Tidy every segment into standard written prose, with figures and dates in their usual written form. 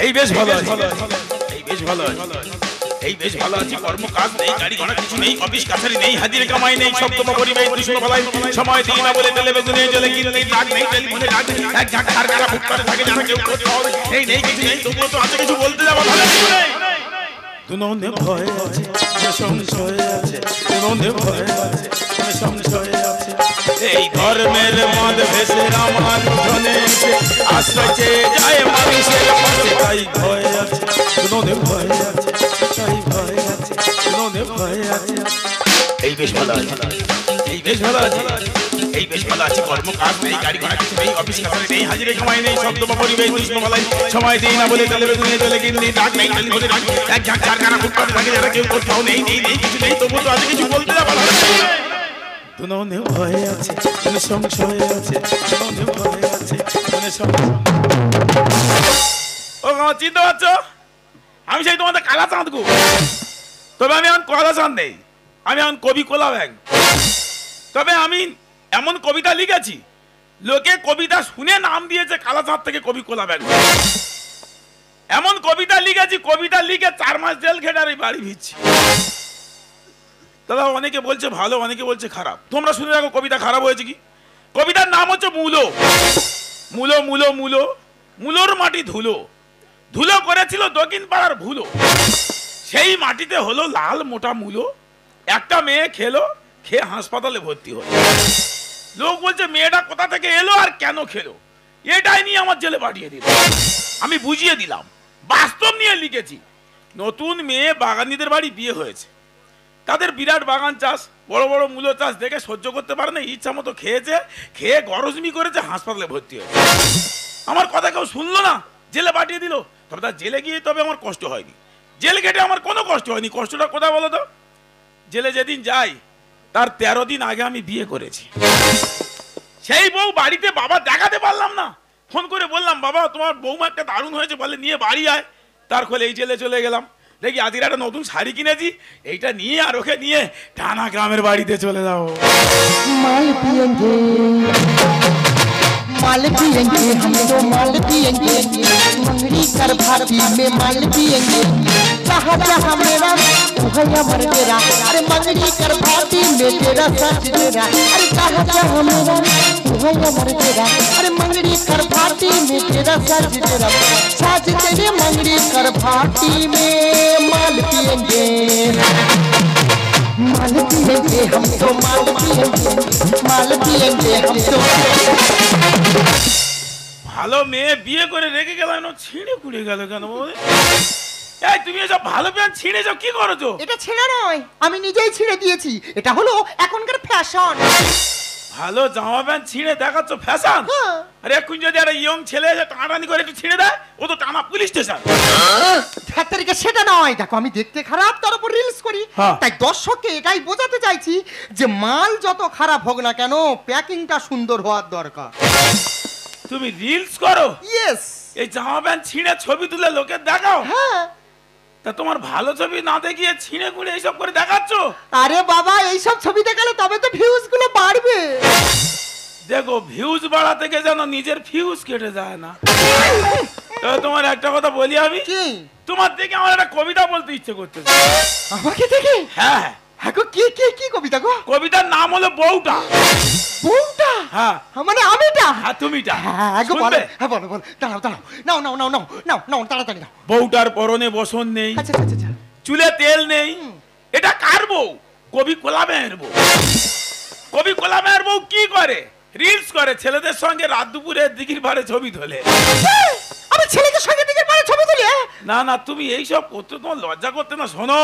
এই বেশ ভালো আছে, এই বেশ ভালো আছে, এই বেশ ভালো আছে। কর্মকাজ নেই, গাড়ি ঘোড়া কিছু নেই, অফিস কাছারি নেই, হাজিরা কামাই নেই, সব তোমার পরিবেশ দূষণ ফলাই। সময় দিই না বলে টেলিভিশনে চলে কিনতে ডাক নেই, টেলিফোনে ডাক নেই, এক ঝাঁক কারখানা ফুটপাতে থাকে যারা কেউ এই নেই কিছু নেই, তবুও তো আছে কিছু বলতে যাবো ভালো কিছু নেই। দুননে ভয় আছে, সংশয় আছে, দুননে ভয় আছে, সংশয় আছে। এই ধর্মের মদ ভেসে আমার উঠোনে এসে আশ্রয় চেয়ে যায় মানুষের পাশে, তাই ভয় আছে, দুননে ভয় আছে, তাই ভয় আছে, দুননে ভয় আছে। এই বেশ ভালো আছে, এই বেশ ভালো আছে, এই বেশ ভালো আছে। কর্মকাজ নেই, গাড়ি ঘোড়া কিছু নেই, অফিস কাছারি নেই, হাজিরা কামাই নেই, সব তোমার পরিবেশ দূষণ ফলাই। সময় দিই না বলে টেলিভিশনে চলে কিনতে ডাক নেই, টেলিফোনে ডাক নেই, এক ঝাঁক কারখানা ফুটপাতে থাকে যারা কেউ কোথাও নেই নেই নেই কিছু নেই, তবুও তো আছে কিছু বলতে যাবো ভালো কিছু নেই। দুননে ভয় আছে, মনে সংশয় আছে, দুননে ভয় আছে, মনে সংশয়। ও চিনতে পারছো? আমি সেই তোমাদের কালা চাঁদ গো। তবে আমি এখন কালা চাঁদ নেই, আমি এখন কবি কোলা ব্যাং। তবে আমি এমন কবিতা লিখেছি, লোকে কবিতা শুনে নাম দিয়েছে কালা চাঁদ থেকে কবি কোলা ব্যাং। এমন কবিতা লিখেছি, কবিতা লিখে 4 মাস জেল খেটে আর বাড়ি ভিড়ছি। দাদা অনেকে বলছে ভালো, অনেকে বলছে খারাপ। তোমরা শুনে রাখো কবিতা খারাপ হয়েছে কি। কবিতার নাম হচ্ছে মূলো। মূলো মূলো মূলো, মূলোর মাটি ধুলো, ধুলো করেছিল দক্ষিণ পাড়ার ভুলো। সেই মাটিতে হলো লাল মোটা মূলো। একটা মেয়ে খেলো, খেয়ে হাসপাতালে ভর্তি হলো। লোক বলছে মেয়েটা কোথা থেকে এলো আর কেন খেলো, এটাই নিয়ে আমার জেলে পাঠিয়ে দিল। আমি বুঝিয়ে দিলাম, বাস্তব নিয়ে লিখেছি। নতুন মেয়ে বাগানিদের বাড়ি বিয়ে হয়েছে, তাদের বিরাট বাগান চাষ, বড় বড় মূলো চাষ দেখে সহ্য করতে পারে না, ইচ্ছা মতো খেয়েছে, খেয়ে গরজমি করেছে, হাসপাতালে ভর্তি হয়েছে। আমার কথা কেউ শুনলো না, জেলে পাঠিয়ে দিল। তবে তার জেলে গিয়ে তবে আমার কষ্ট হয়নি, জেল কেটে আমার কোনো কষ্ট হয়নি। কষ্টটা কোথায় বলো তো? জেলে যেদিন যাই তার 13 দিন আগে আমি বিয়ে করেছি। সেই বউ বাড়িতে বাবা দেখাতে পারলাম না, ফোন করে বললাম বাবা তোমার বৌমা একটা দারুণ হয়েছে, বলে নিয়ে বাড়ি আয়। তার ফলে এই জেলে চলে গেলাম। দেখি আজকের একটা নতুন শাড়ি কিনেছি, এইটা নিয়ে আর ওকে নিয়ে টানা গ্রামের বাড়িতে চলে যাবো। माल पिएंगे, माल पिएंगे, हम तो माल पिएंगे, मंगड़ी कर भारती में माल पिएंगे। जहाँ जहाँ मेरा वहाँ अमर तेरा, अरे मंगड़ी कर भारती में तेरा सच तेरा। अरे जहाँ जहाँ मेरा वहाँ अमर तेरा, अरे मंगड़ी कर भारती में तेरा सच तेरा। सच तेरे मंगड़ी कर भारती में माल पिएंगे, माल पिएंगे, हम तो माल पिएंगे, माल पिएंगे हम तो। ভালো মেয়ে বিয়ে করে রেখে গেলাম, ছিঁড়ে কুড়ে গেল কেন? এই তুমি এসব ভালো প্যান্ট ছিঁড়েছো, কি করেছো? এটা ছেঁড়া নয়, আমি নিজেই ছিঁড়ে দিয়েছি। এটা হলো এখনকার ফ্যাশন। ভালো জামা প্যান্ট ছিঁড়ে দেখাচ্ছ ফ্যাশন? আরে এখন যদি একটা ইয়ং ছেলে এসে টানাটানি করে একটু ছিঁড়ে দেয়, ও তো টানা পুলিশ স্টেশন। ঠাত্তারিকে সেটা নয়, দেখো আমি দেখতে খারাপ, তার উপর রিলস করি, তাই দর্শককে এটাই বোঝাতে চাইছি যে মাল যত খারাপ হোক না কেন, প্যাকিংটা সুন্দর হওয়ার দরকার। তুমি রিলস করো? ইয়েস। এই জামা প্যান্ট ছিঁড়ে ছবি তুলে লোকে দেখাও? হ্যাঁ। তা তোমার ভালো ছবি না দেখিয়ে ছিঁড়ে কুড়ে এইসব করে দেখাচ্ছ? আরে বাবা, এইসব ছবি দেখালে তবে তো ভিউজ গুলো বাড়বে। দেখো ভিউজ বাড়াতে গিয়ে যেন নিজের ফিউজ কেটে যায় না। তবে তোমার একটা কথা বলি আমি, কি? তোমার দেখে আমার একটা কবিতা বলতে ইচ্ছে করতেছে। আমাকে দেখে? হ্যাঁ। হ্যাঁ গো, কি কি কি কবিতা গো? কবিতার নাম হলো বউটা। বউটা? হ্যাঁ। মানে আমিটা? হ্যাঁ তুমিটা। হ্যাঁ গো, বলো। হ্যাঁ বলো বলো, দাঁড়াও দাঁড়াও, নাও নাও নাও নাও নাও নাও, তাড়াতাড়ি নাও। বউটার পরনে বসন নেই, আচ্ছা আচ্ছা আচ্ছা, চুলে তেল নেই। এটা কার বউ? কবি কোলামের বউ। কবি কোলামের বউ কি করে? রিলস করে, ছেলেদের সঙ্গে রাত দুপুরে দিঘির পাড়ে ছবি তোলে। আমি ছেলেদের সঙ্গে দিঘির পাড়ে ছবি তুলি? না না, তুমি এইসব করতে তোমার লজ্জা করতে না? শোনো,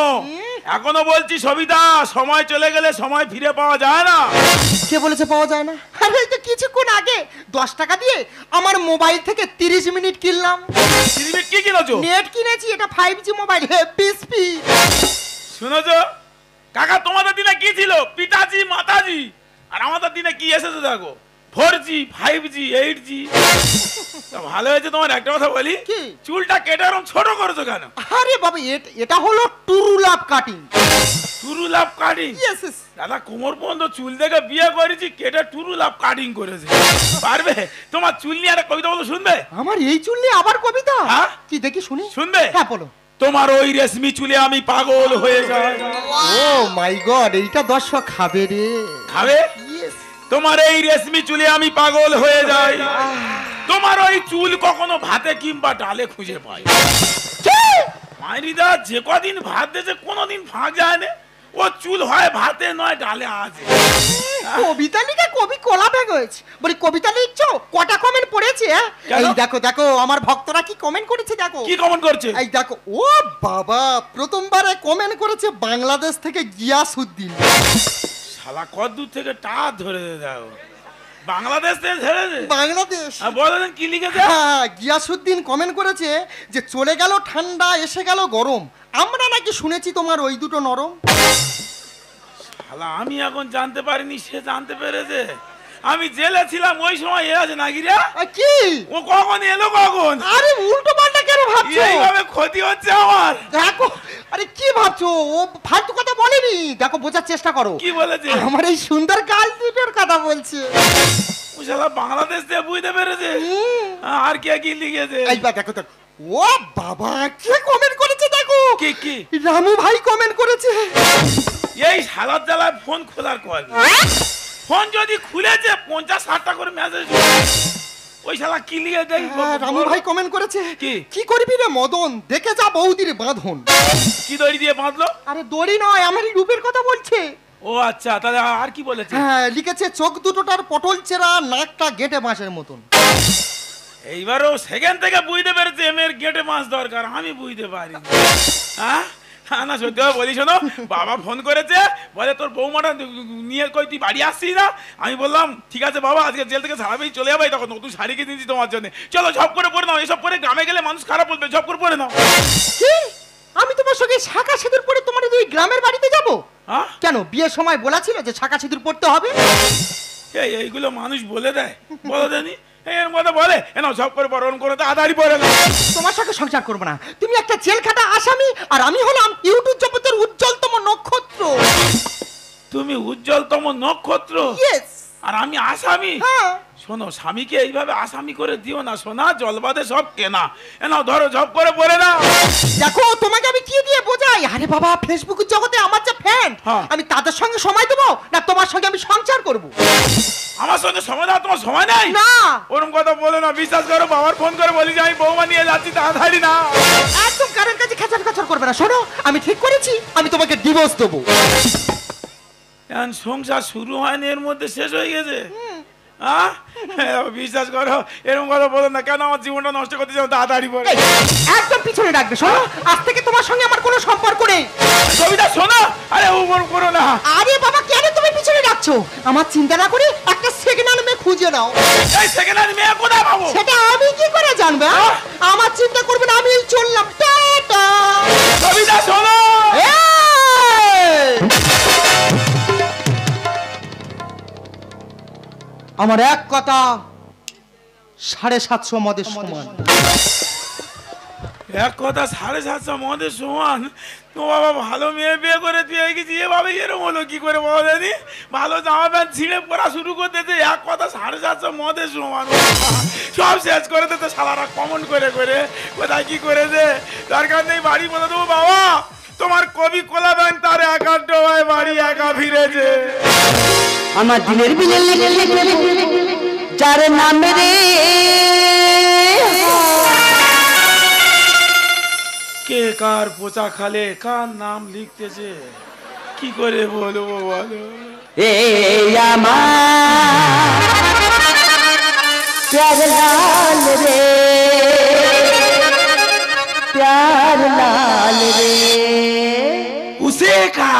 এখনো বলছি সবিতা, সময় চলে গেলে সময় ফিরে পাওয়া যায় না। কে বলেছে পাওয়া যায় না? আরে এই তো কিছুক্ষণ আগে 10 টাকা দিয়ে আমার মোবাইল থেকে 30 মিনিট কিনলাম। 30 মিনিট কি কিনেছো? নেট কিনেছি, এটা 5G মোবাইল, হেভি স্পিড। শুনেছো কাকা, তোমাদের দিনে কি ছিল? পিতাজি মাতাজি। আর আমাদের দিনে কি এসেছে দেখো, 4G 5G 8G। ভালো হয়েছে। তোমার একটা কথা বলি, চুলটা কেটে এরকম ছোট করেছো কেন? আরে বাবা, এটা হলো টুরু লাভ কাটিং। টুরু লাভ কাটিং ইয়েস ইয়েস। দাদা কোমর পর্যন্ত চুল দেখে বিয়ে করেছি, কেটে টুরু লাভ কাটিং করেছে। পারবে তোমার চুল নিয়ে একটা কবিতা বলো, শুনবে? আমার এই চুল নিয়ে আবার কবিতা? হ্যাঁ। কি দেখি শুনি। শুনবে? হ্যাঁ বলো। তোমার ওই রেশমি চুলে আমি পাগল হয়ে যাই। ও মাই গড, এইটা দর্শক খাবে রে। খাবে? ইয়েস। তোমার এই রেশমি চুলে আমি পাগল হয়ে যাই, তোমার ওই চুল কখনো ভাতে কিংবা ডালে খুঁজে পাই। মাইরিদা যে কদিন ভাত দিয়েছে কোনোদিন ফাঁক যায় না, ও চুল হয় ভাতে নয় ডালে আছে। কবিতা লিখে কবি কোলা ব্যাগ হয়েছে। বলি কবিতা লিখছো, কটা কমেন্ট পড়েছে? এই দেখো দেখো আমার ভক্তরা কি কমেন্ট করেছে দেখো। কি কমেন্ট করছে? এই দেখো, ও বাবা, প্রথমবারে কমেন্ট করেছে বাংলাদেশ থেকে গিয়াসউদ্দিন। শালা কত দূর থেকে টাক ধরে দাও, বাংলাদেশ থেকে ধরেছে। বাংলাদেশ। বলেন কি লিখেছে? হ্যাঁ, গিয়াসউদ্দিন কমেন্ট করেছে যে চলে গেল ঠান্ডা এসে গেল গরম, আমরা নাকি শুনেছি তোমার ওই দুটো নরম। শালা আমি এখন জানতে পারিনি, সে জানতে পেরেছে। আমি জেলে ছিলাম ওই সময় এ আছে নাকি রে? কি ও কখন এলো কখন? আরে উল্টো পাল্টা কেন ভাবছো? এইভাবে ক্ষতি হচ্ছে আমার। দেখো, আরে কি ভাবছো, ও ফালতু কথা বলেনি। দেখো বোঝার চেষ্টা করো। কি বলেছে? আমার এই সুন্দর গাল দুটোর কথা বলছে। ও শালা বাংলাদেশ থেকে বুঝতে পেরেছে। আর কে কি লিখেছে? এইবার দেখো দেখো, ও বাবা কে কমেন্ট করেছে দেখো। কি কি? রামু ভাই কমেন্ট করেছে। এই শালার জ্বালায় ফোন খোলার কল, ফোন যদি খুলেছে 50-60টা করে মেসেজ। ওই শালা কি লিখে দেখ? রামু ভাই কমেন্ট করেছে কি? কি করবি রে মদন, দেখে যা বৌদির বাঁধন। কি দড়ি দিয়ে বাঁধলো? আরে দড়ি নয়, আমার এই রূপের কথা বলছে। ও আচ্ছা, তাহলে আর কি বলেছে? হ্যাঁ, লিখেছে চোখ দুটোটার পটল চেরা, নাকটা গেটে বাঁশের মতন। এইবারও সেকেন্ড থেকে বুঝতে পেরেছে এমের গেটে মাছ দরকার, আমি বুঝতে পারি। হ্যাঁ না সত্যি বলি, শোনো, বাবা ফোন করেছে, বলে তোর বৌমাটা নিয়ে কই তুই বাড়ি আসছিস না? আমি বললাম ঠিক আছে বাবা, আজকে জেল থেকে ছাড়াবেই চলে যাবে, তখন নতুন শাড়ি কিনে দিয়েছি তোমার জন্য, চলো ঝপ করে পরে নাও। এসব পরে গ্রামে গেলে মানুষ খারাপ বলবে, ঝপ করে পরে নাও। কি? আমি তোমার সঙ্গে শাঁখা সিঁদুর পরে তোমার দুই গ্রামের বাড়িতে যাব? হ্যাঁ কেন, বিয়ের সময় বলা ছিল যে শাঁখা সিঁদুর পড়তে হবে? এইগুলো মানুষ বলে দেয়, বলে দেয়নি? এরকম কথা বলে এনা সব করে পরে, ওরকম করে তাড়াতাড়ি পরে না। তোমার সঙ্গে সংসার করবো না, তুমি একটা জেল খাটা আসামি, আর আমি হলাম ইউটিউব জগতের উজ্জ্বলতম নক্ষত্র। তুমি উজ্জ্বলতম নক্ষত্র ইয়েস। আর আমি আসামি? হ্যাঁ। শোনো, স্বামীকে এইভাবে আসামি করে দিও না সোনা, জলবাদে সব কেনা। এনাও ধরো, ঝপ করে পরে না। দেখো তোমাকে আমি কি দিয়ে বোঝাই? আরে বাবা, ফেসবুকের জগতে আমার যে ফ্যান, আমি তাদের সঙ্গে সময় দেবো না তোমার সঙ্গে আমি সংসার করব? আমার সঙ্গে সময় দাও, তোমার সময় নাই না। ওরকম কথা বলে না, বিশ্বাস করো। বাবার ফোন করে বলি যে আমি বৌমা নিয়ে যাচ্ছি, তাড়াতাড়ি না। একদম কারণ কাছে খেচার খেচার করবে না। শোনো, আমি ঠিক করেছি, আমি তোমাকে ডিভোর্স দেবো। এখন সংসার শুরু হয়নি, এর মধ্যে শেষ হয়ে গেছে। বিশ্বাস করো, এরকম কথা বলো না। কেন আমার জীবনটা নষ্ট করতে চাও? তাড়াতাড়ি পরে একদম পিছনে রাখবে। শোনো, আজ থেকে তোমার সঙ্গে আমার কোনো সম্পর্ক নেই। কবিতা শোনো। আরে ওপর করো না। আরে বাবা, কেন তুমি পিছনে রাখছো? আমার চিন্তা না করে একটা সেকেন্ড হ্যান্ড মেয়ে খুঁজে নাও। এই সেকেন্ড হ্যান্ড মেয়ে কোথায় পাবো? সেটা আমি কি করে জানবো? আমার চিন্তা করবে না, আমি এই চললাম। টাটা। কবিতা শোনো। আমার এক কথা 750 মদের সমান। এক কথা 750 মদের সমান? তো বাবা ভালো মেয়ে বিয়ে করে তুই গেছি, এভাবে এরকম হলো কি করে বাবা? জানি ভালো জামা প্যান্ট ছিঁড়ে পড়া শুরু করতেছে, এক কথা 750 মদের সমান। সব শেষ করে দিতে শালারা কমন করে করে, কোথায় কি করেছে দরকার নেই। বাড়ি বলে দেবো বাবা, তোমার কবি কোলা ব্যাংক তার একা ডোবায় বাড়ি একা ফিরেছে। আমার দিনের বিলে যার নাম রে, কে কার পোচা খালে কার নাম লিখতেছে, কি করে বলবো বলো? এ আমার প্যার লাল রে, প্যার লাল রে, উসে কা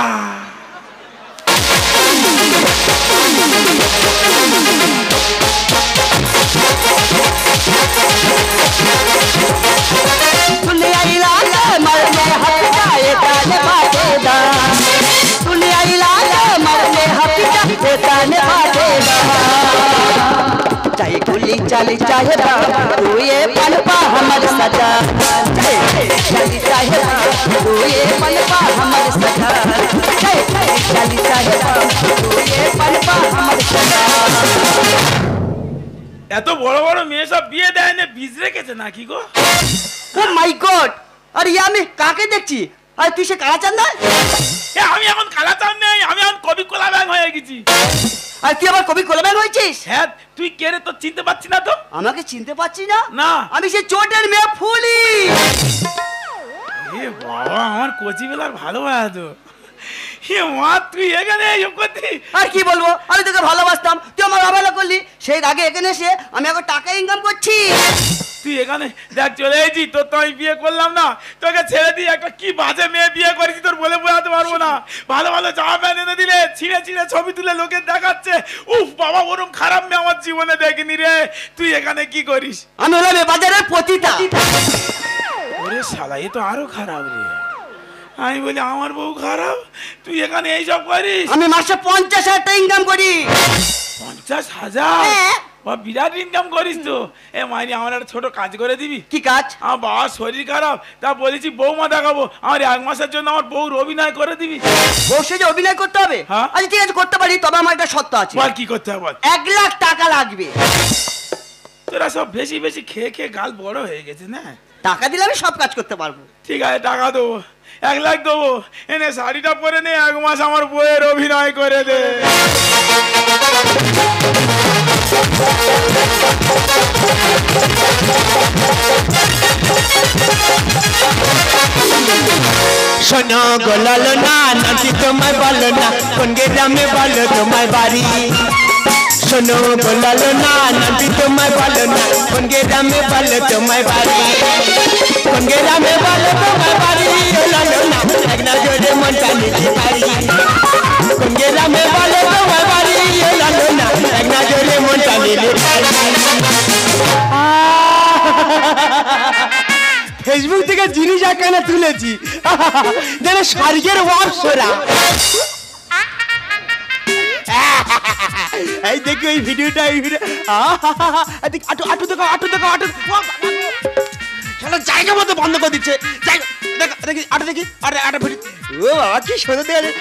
दुनिया लाल मरने हफ्ता ये ताने बातेदा, दुनिया लाल मरने हफ्ता ये ताने बातेदा, चाहे गोली चली चाहे तू ये पनपा हमर सजा, चाहे चली चाहे तू ये पनपा हमर सजा, चाहे चालीसा है तो ये पनपा हमर सदा এত বড় বড় মেয়ে সব বিয়ে দেয় না বীজ রেখেছে নাকি গো? ও মাই গড আরে ইয়া আমি কাকে দেখছি আরে তুই সে কালাচাঁদ না আমি এখন কালাচাঁদ নেই, আমি এখন কবি কোলা ব্যাং হয়ে গেছি। আর তুই আবার কবি কোলাব্যাং হয়েছিস হ্যাঁ তুই কে রে, তো চিনতে পারছি না তো? আমাকে চিনতে পারছিস না না। আমি সে চোটের মেয়ে ফুলি এ বাবা আমার কচি বেলার ভালোবাসা তো। এ মা তুই এখানে এসব করতি? আর কি বলবো আমি তোকে ভালোবাসতাম তুই আমার অবহেলা করলি সেই আগে এখানে এসে আমি এখন টাকা ইনকাম করছি তুই এখানে দেখ চলে এসেছি, তোর তো আমি বিয়ে করলাম না, তোকে ছেড়ে দিয়ে একটা কি বাজে মেয়ে বিয়ে করেছি তোর বলে বোঝাতে পারবো না। ভালো ভালো জামা প্যান্ট এনে দিলে, ছিঁড়ে ছিঁড়ে ছবি তুলে লোকে দেখাচ্ছে। উফ বাবা ওরকম খারাপ মেয়ে আমার জীবনে দেখিনি রে। তুই এখানে কি করিস? আমি হলাম এ বাজারের পতিতা ওরে শালা এ তো আরো খারাপ রে। আমি বলি আমার বউ খারাপ, তুই এখানে এইসব করিস? আমি মাসে 50,000 টাকা ইনকাম করি 50,000? হ্যাঁ। বা বিরাট ইনকাম করিস তো। এ মাইরি আমার একটা ছোট কাজ করে দিবি? কি কাজ আমার বাবার শরীর খারাপ, তা বলেছি বৌমা দেখাবো, আমার 1 মাসের জন্য আমার বউর অভিনয় করে দিবি। বউ সেজে অভিনয় করতে হবে হ্যাঁ। আচ্ছা ঠিক আছে করতে পারি তবে আমার একটা শর্ত আছে বল কি করতে হবে বল। 1 লাখ টাকা লাগবে তোরা সব বেশি বেশি খেয়ে খেয়ে গাল বড় হয়ে গেছে না। টাকা দিলে আমি সব কাজ করতে পারবো ঠিক আছে টাকা দেবো, 1 লাখ দেবো। এনে শাড়িটা পরে নে, 1 মাস আমার বউয়ের অভিনয় করে দে। শোনো গো লালনা নাতি তোমায় বলো না কোন গ্রামে বলো তোমায় বাড়ি শোনো গো লালনা নাতি তোমায় বলো না কোন গ্রামে বলো তোমায় বাড়ি কোন গ্রামে বলো তোমায় বাড়ি ও লালনা এক নজরে মনটা নিতে পারি কোন গ্রামে বলো তোমায় বাড়ি ও লালনা এক নজরে মনটা নিতে পারি। ফেসবুক থেকে জিনিস এখানে তুলেছি যেন স্বর্গের অপসরা। এই দেখি ওই ভিডিওটা এই ভিডিও আটু আটু দেখো আটু দেখো আটু জায়গা মতো বন্ধ করে দিচ্ছে দেখি আটু দেখি আরে আটু ভিডিও ও বাবা কি সুন্দর দেখে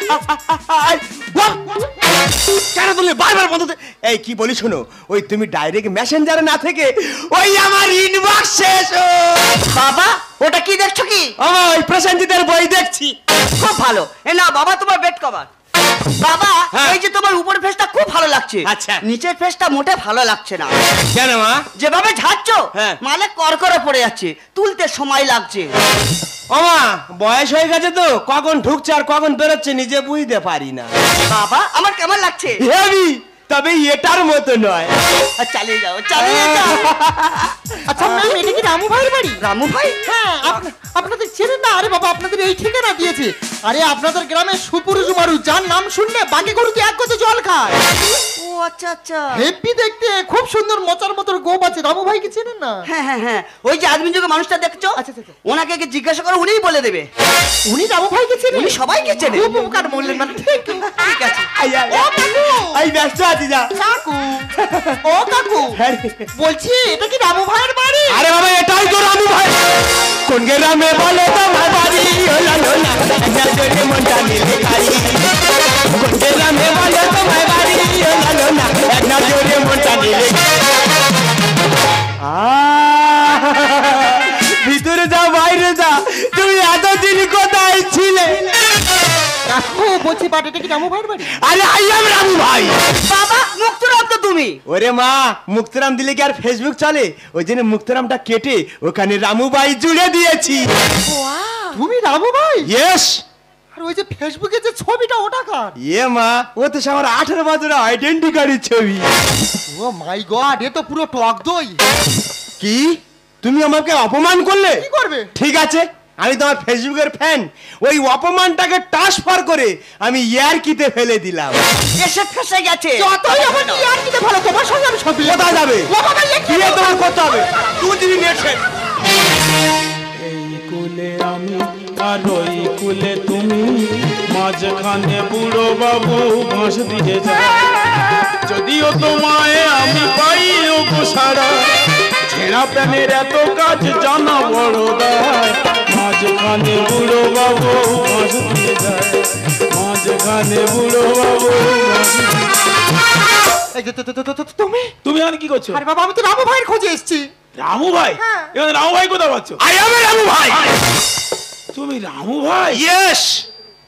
কেন তুমি বারবার বন্ধ এই কি বলি শোনো ওই তুমি ডাইরেক্ট মেসেঞ্জারে না থেকে ওই আমার ইনবক্স শেষ বাবা ওটা কি দেখছো কি আমার ওই প্রশান্তিদের বই দেখছি খুব ভালো এ না বাবা তোমার বেড কভার বাবা হ্যাঁ। এই যে তোমার উপর ফেসটা খুব ভালো লাগছে আচ্ছা। নিচের ফেসটা মোটে ভালো লাগছে না কেন মা যেভাবে ঝাড়ছো হ্যাঁ। মালে করকরে পড়ে যাচ্ছে তুলতে সময় লাগছে ওমা বয়স হয়ে গেছে তো কখন ঢুকছে আর কখন বেরোচ্ছে নিজে বুঝতে পারি না বাবা আমার কেমন লাগছে হেবি তবে এটার মতো নয় আর চালিয়ে যাও চালিয়ে যাও আচ্ছা ম্যাম এটা কি রামু ভাইয়ের বাড়ি? রামু ভাই হ্যাঁ আপনাদের চেনেন না? আরে বাবা আপনাদের এই ঠিকানা দিয়েছে। আরে আপনাদের গ্রামে সুপুরুষ মারু যার নাম শুনলে বাকি গরুতে এক কথা জল খায়। ও আচ্ছা আচ্ছা হেপি দেখতে খুব সুন্দর মোচার মতো গোপ আছে। রামু ভাইকে চেনেন না? হ্যাঁ হ্যাঁ হ্যাঁ ওই যে আদমি যুগে মানুষটা দেখছো আচ্ছা, আচ্ছা। ওনাকে আগে জিজ্ঞাসা করো উনিই বলে দেবে উনি রামু ভাইকে চেনেন? উনি সবাইকে চেনে খুব উপকার বললেন মানে ঠিক ঠিক আছে ও কাকু এই ব্যস্ত আছি যা কাকু ও কাকু হ্যাঁ। বলছি এটা কি রামু ভাইয়ের বাড়ি? আরে বাবা এটাই তো রামু ভাই কোন গ্রামে বলে তোমার বাড়ি হলো না একটা জোরে মনটা নিতে পারি কোন গ্রামে বলে তোমার বাড়ি হলো না একটা জোরে মনটা নিতে ভিতরে যাও বাইরে যা তুমি এতদিন কোথায় ছিলে কাকু বলছি বাট এটা কি রামু ভাইয়ের বাড়ি? আরে আই এম রামু ভাই বাবা মুক্তরাম তো তুমি ওরে মা মুক্তরাম দিলে কি আর ফেসবুক চলে ওই জন্য মুক্তরামটা কেটে ওখানে রামু ভাই জুড়ে দিয়েছি তুমি রামু ভাই? ইয়েস আর ওই যে ফেসবুকে যে ছবিটা ওটা কার? এ মা ও তো আমার 18 বছরের আইডেন্টি কার্ডের ছবি ও মাই গড এ তো পুরো টক দই। কি তুমি আমাকে অপমান করলে কি করবে? ঠিক আছে আমি তোমার ফেসবুকের ফ্যান ওই অপমানটাকে ট্রান্সফার করে আমি ইয়ারকিতে ফেলে দিলাম এসে ফেসে গেছে যতই আমার ইয়ার কিতে ভালো তোমার সঙ্গে আমি সব বিয়ে কোথায় যাবে ও বাবা এ কি? বিয়ে তোমার করতে হবে তুই দিবি নেটে এই কুলে আমি আর ওই কুলে তুমি, মাঝখানে বুড়ো বাবু ঘাস দিয়ে যায়। যদিও তোমায় আমি পাই ও সারা, ছেঁড়া প্যানের এত কাজ জানা বড় দায়। মাঝখানে বুড়ো বাবু ঘাস দিয়ে যায়, মাঝখানে এখানে বুড়ো বাবু। এই যে তুমি তুমি এখানে কি করছো? আরে বাবা আমি তো রামু ভাইয়ের খোঁজে এসেছি। রামু ভাই? হ্যাঁ। এখানে রামু ভাই কোথায় পাচ্ছ? আই এম রামু ভাই। তুমি রামু ভাই? ইয়েস।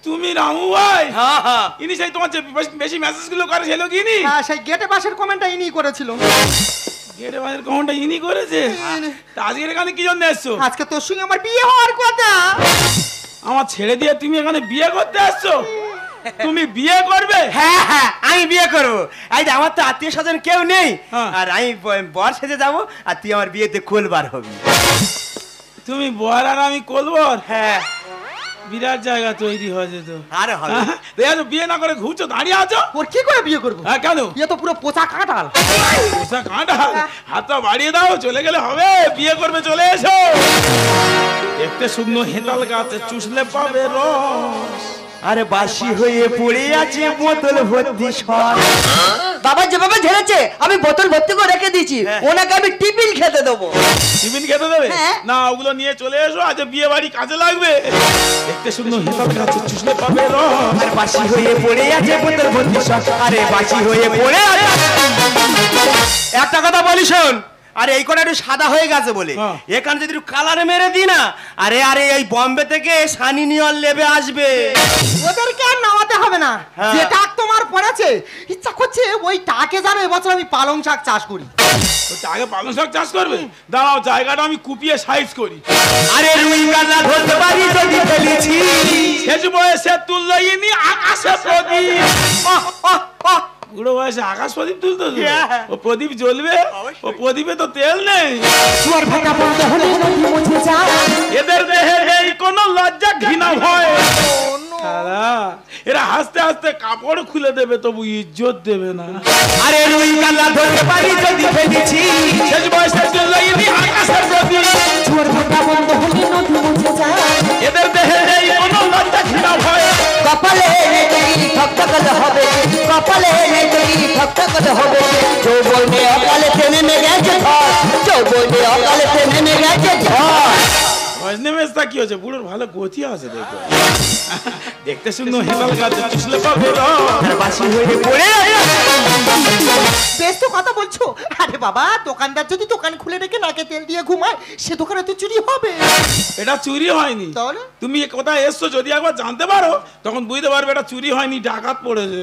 তুমি রামু ভাই? হ্যাঁ হ্যাঁ। ইনি সেই তোমার যে বেশি মেসেজ গুলো করে ছিল কি ইনি? হ্যাঁ সেই গেটে বাসের কমেন্টটা ইনি করেছিল। গেটে বাজার কমনটা ইনি করেছে? তা আজকে এখানে কি জন্য এসছো? আজকে তোর সঙ্গে আমার বিয়ে হওয়ার কথা। আমার ছেড়ে দিয়ে তুমি এখানে বিয়ে করতে আসছো? তুমি বিয়ে করবে? হ্যাঁ হ্যাঁ আমি বিয়ে করবো। এই যে আমার তো আত্মীয় স্বজন কেউ নেই, হ্যাঁ। আর আমি বর সেজে যাবো, আর তুই আমার বিয়েতে কোলবার হবি। তুমি বর আর আমি কলবর? হ্যাঁ বিরাট জায়গা তৈরি হয়েছে তো। আরে হবে। দেখো বিয়ে না করে ঘুরছো, দাঁড়িয়ে আছো। ওর কি করে বিয়ে করবো? হ্যাঁ কেন? ইয়ে তো পুরো পোচা কাঁঠাল। পোষা কাঁটা, হাতটা বাড়িয়ে দাও, চলে গেলে হবে। বিয়ে করবে, চলে এসো। দেখতে শুকনো হেতাল গাছে চুষলে পাবে রস। আরে বাসি হয়ে পড়ে আছে বোতল ভর্তি সর। বাবা যেভাবে ঝেড়েছে আমি বোতল ভর্তি করে রেখে দিয়েছি, ওনাকে আমি টিফিন খেতে দেবো। টিফিন খেতে দেবে? হ্যাঁ। না, ওগুলো নিয়ে চলে এসো, আজ বিয়ে বাড়ি কাজে লাগবে। দেখতে শুকনো হেতাল গাছে চুষলে পাবে রস। আরে বাসি হয়ে পড়ে আছে বোতল ভর্তি সর। আরে বাসি হয়ে পড়ে আছে। একটা কথা বলি শোন, আরে এই কোণা একটু সাদা হয়ে গেছে বলে হ্যাঁ। এখানে যদি একটু কালারে মেরে দিই না, আরে আরে এই বম্বে থেকে সানি নিয়ন লেবে আসবে। ওদেরকে আর নামাতে হবে না। হ্যাঁ। যে টাক তোমার পড়েছে ইচ্ছা করছে ওই টাকে জানো এবছর আমি পালং শাক চাষ করি। ওটা আগে পালং শাক চাষ করবে? দাঁড়াও, জায়গাটা আমি কুপিয়ে সাইজ করি। আরে রুই কাতলা ধরতে পারি যদি ফেলেছি। শেষ বয়সে তুলইনি আকাশে প্রদীপ। বুড়ো বয়সে আকাশ প্রদীপ তুলতো তো? হ্যাঁ। ও প্রদীপ জ্বলবে? ও প্রদীপে তো তেল নেই। জোয়ার ভাটা বন্ধ হলে নদী মুছে যায়। এদের দেহে নেই কোনো লজ্জা ঘৃণা ভয়। দাদা, এরা হাসতে হাসতে কাপড় খুলে দেবে, তবু ইজ্জত দেবে না। আরে রুই কাতলা ধরতে পারি যদি ফেলেছি। শেষ বয়সে তুলইনি আকাশে প্রদীপ। জোয়ার ভাটা বন্ধ হলে নদী মুছে যায়। এদের দেহে নেই কোনো লজ্জা ঘৃণা ভয়। কপালে নেই ঠকঠকালে হবে, কপালে নেই ঠকঠকালে হবে। যৌবনে অকালেতে নেমে গেছে ঝড়, যৌবনে অকালেতে নেমে গেছে ঝড়। ভজনে মেজটা কি হচ্ছে? বুড়োর ভালো গতি আছে দেখো। দেখতে শুনো হেতাল গাছে চুষলে পাবে রস। আরে বাসি হয়ে পড়ে আছে। বেশ তো কথা বলছো। আরে বাবা দোকানদার যদি দোকান খুলে রেখে নাকে তেল দিয়ে ঘুমায় সে দোকানে তো চুরি হবে। এটা চুরি হয়নি। তাহলে? তুমি কোথায় এসছো যদি একবার জানতে পারো, তখন বুঝতে পারবে এটা চুরি হয়নি, ডাকাত পড়েছে।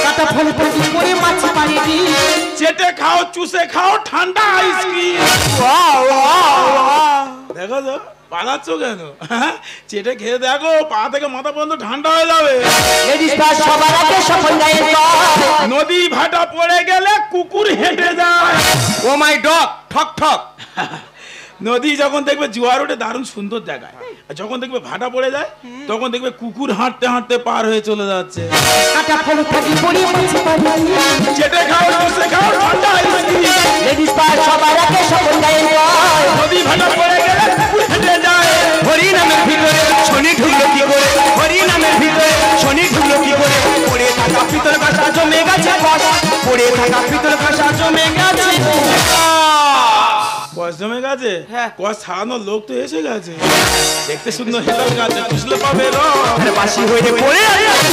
কাটা ফল পড়ি করে মাছি পাড়ি। চেটে খাও, চুষে খাও, ঠান্ডা আইসক্রিম। দেখো তো পালাচ্ছ কেন? চেটে খেয়ে দেখো, পা থেকে মাথা পর্যন্ত ঠান্ডা হয়ে যাবে। লেডিস ফার্স্ট সবার আগে সফল গায়ের কয়। নদী ভাটা পড়ে গেলে কুকুর হেঁটে যায়। ও মাই ডগ ঠক ঠক। নদী যখন দেখবে জোয়ার ওঠে দারুণ সুন্দর দেখায়, আর যখন দেখবে ভাটা পড়ে যায় তখন দেখবে কুকুর হাঁটতে হাঁটতে পার হয়ে চলে যাচ্ছে। কাটা ফল থাকি পড়ি মাছি পাড়ি। চেটে খাও, চুষে খাও, ঠান্ডা আইসক্রিম। লেডিস ফার্স্ট সবার আগে সফল গায়ের কয়। নদী ভাটা পড়ে গেলে কুকুর হেঁটে যায়। হরি নামের ভিতরে শনি ঢুকলো কি করে? হরি নামের ভিতরে শনি ঢুকলো কি করে? পড়ে থাকা পিতল কাঁসা জমে গেছে কষ। পড়ে থাকা পিতল কাঁসা জমে গেছে কষ জমে গেছে? হ্যাঁ। কষ ছাড়ানোর লোক তো এসে গেছে। দেখতে শুকনো হেতাল গাছে চুষলে পাবে রস। আরে বাসি হয়ে পড়ে আছে।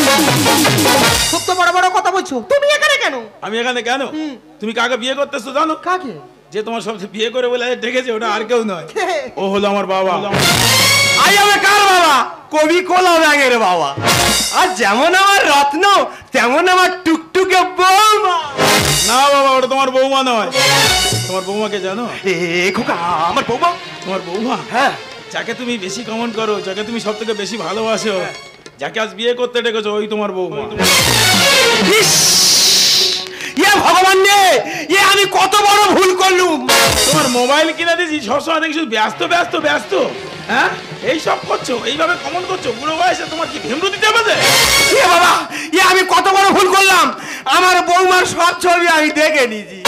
খুব তো বড় বড় কথা বলছো। তুমি এখানে কেন? আমি এখানে কেন? তুমি কাকে বিয়ে করতেছো জানো? কাকে? যে তোমার সবচেয়ে বিয়ে করে বলে ডেকেছে, ওটা আর কেউ নয়, ও হলো আমার বাবা। আই আমি কার বাবা? কবি কোলা ব্যাঙের বাবা। আর যেমন আমার রত্ন তেমন আমার টুকটুকে বৌমা। না বাবা, ওটা তোমার বৌমা নয়। তোমার বৌমাকে জানো? এ খোকা আমার বৌমা। তোমার বৌমা, হ্যাঁ যাকে তুমি বেশি কমেন্ট করো, যাকে তুমি সব থেকে বেশি ভালোবাসো, যাকে আজ বিয়ে করতে ডেকেছো, ওই তোমার বৌমা। ইস, ইয়ে ভগবান রে, ইয়ে আমি কত বড় ভুল করলুম। তোমার মোবাইল কিনে দিয়েছি, সবসময় দেখি শুধু ব্যস্ত ব্যস্ত ব্যস্ত। হ্যাঁ, এই সব করছো, এইভাবে কমেন্ট করছো, বুড়ো বয়সে তোমার কি ভেমরু দিতে হবে? ইয়ে বাবা, ইয়ে আমি কত বড় ভুল করলাম। আমার বৌমার সব ছবি আমি দেখে নিয়েছি।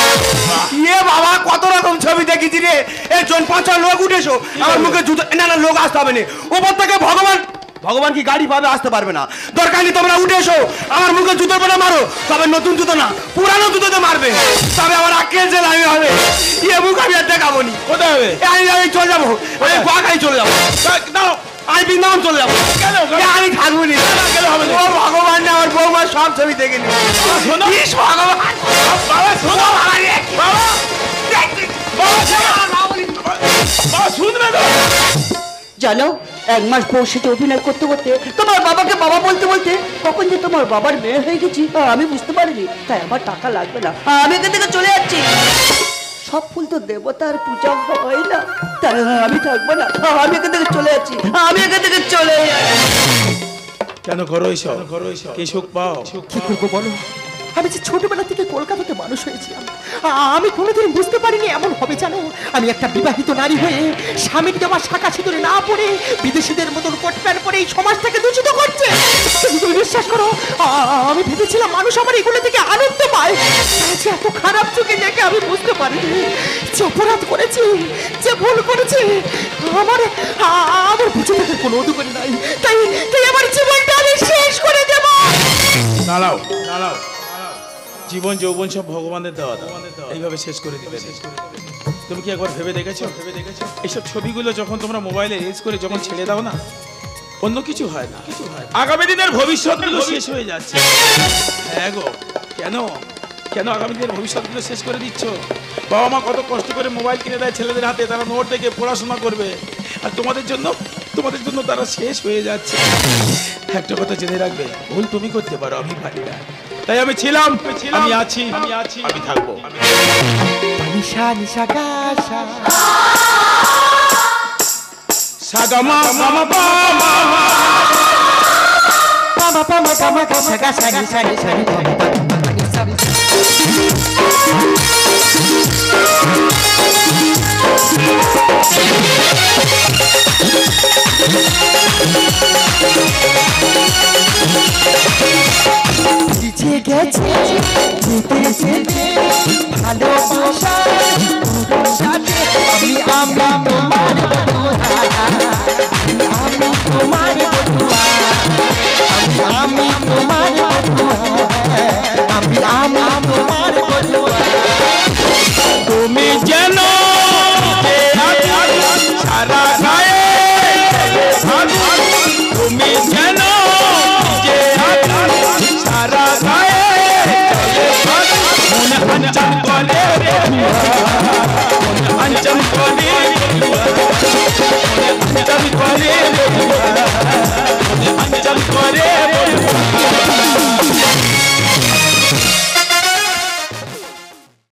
ইয়ে বাবা কত রকম ছবি দেখেছি রে। এই জন ৫ লোক উঠেছো, আমার মুখে জুতো না না লোক আসতে হবে না। ওপর থেকে ভগবান ভগবান কি গাড়ি পাবে, আসতে পারবে না। দরকার নেই তোমরা উঠে এসো, আমার মুখে জুতো পেলে মারো, তবে নতুন জুতো না পুরানো জুতোতে মারবে, তবে আমার আক্কেল জেল আমি হবে। ইয়ে মুখ আমি আর দেখাবো নি। কোথায় হবে? আমি চলে যাবো, ওই গোয়াখালি চলে যাবো। নাও, আমি বৃন্দাবন চলে যাবো। কেন? আমি থাকবো নি। গেলে হবে না। ও ভগবান না, আমার বৌমা সব ছবি দেখে নি। শোনো ইস ভগবান, বাবা, শোনো বাবা, বাবা শুনবে তো? জানো, 1 মাস বউর সাথে অভিনয় করতে করতে তোমার বাবাকে বাবা বলতে বলতে কখন যে তোমার বাবার মেয়ে হয়ে গেছি আমি বুঝতে পারিনি। তাই আমার টাকা লাগবে না, আমি এখান থেকে চলে যাচ্ছি। সব ফুল তো দেবতার পূজা হয় না, তাই আমি থাকবো না, আমি এখান থেকে চলে যাচ্ছি, আমি এখান থেকে চলে যাচ্ছি। কেন করো এইসব? কি সুখ পাও? কি করবো বলো, আমি যে ছোটবেলা থেকে কলকাতাতে মানুষ হয়েছিলাম, আমি কোনোদিন বুঝতে পারিনি এমন হবে। জানো, আমি একটা বিবাহিত নারী হয়ে স্বামীর দেওয়া শাখা সিঁদুরে না পড়ে বিদেশিদের মতন কোট প্যান্ট পরে এই সমাজটাকে দূষিত করছে। কিন্তু তুমি বিশ্বাস করো, আমি ভেবেছিলাম মানুষ আমার এগুলো থেকে আনন্দ পায়। তাই যে এত খারাপ চোখে দেখে আমি বুঝতে পারিনি যে অপরাধ করেছি, যে ভুল করেছি। আমার বুঝে থাকার কোনো অধিকার নাই। তাই তাই আমার জীবনটা আমি শেষ করে দেবো। দাঁড়াও দাঁড়াও, জীবন যৌবন সব ভগবানের দেওয়া, এইভাবে শেষ করে দিবে। তুমি কি একবার ভেবে দেখেছো? এইসব ছবিগুলো যখন তোমরা মোবাইলে রিলস করে যখন ছেড়ে দাও না, অন্য কিছু হয় না, আগামী দিনের ভবিষ্যৎগুলো শেষ হয়ে যাচ্ছে। হ্যাঁ গো, কেন কেন আগামী দিনের ভবিষ্যৎগুলো শেষ করে দিচ্ছ? বাবা মা কত কষ্ট করে মোবাইল কিনে দেয় ছেলেদের হাতে, তারা নোট দেখে পড়াশোনা করবে, আর তোমাদের জন্য তারা শেষ হয়ে যাচ্ছে। একটা কথা জেনে রাখবে, ভুল তুমি করতে পারো, আমি পারি না। তাই আমি ছিলাম, আমি আছি, আমি থাকবো। নিশা নিশা গাশা সাগামা মামা বাবা পামা পামা গামা গাশা গাশা নিশা নিশা নিশা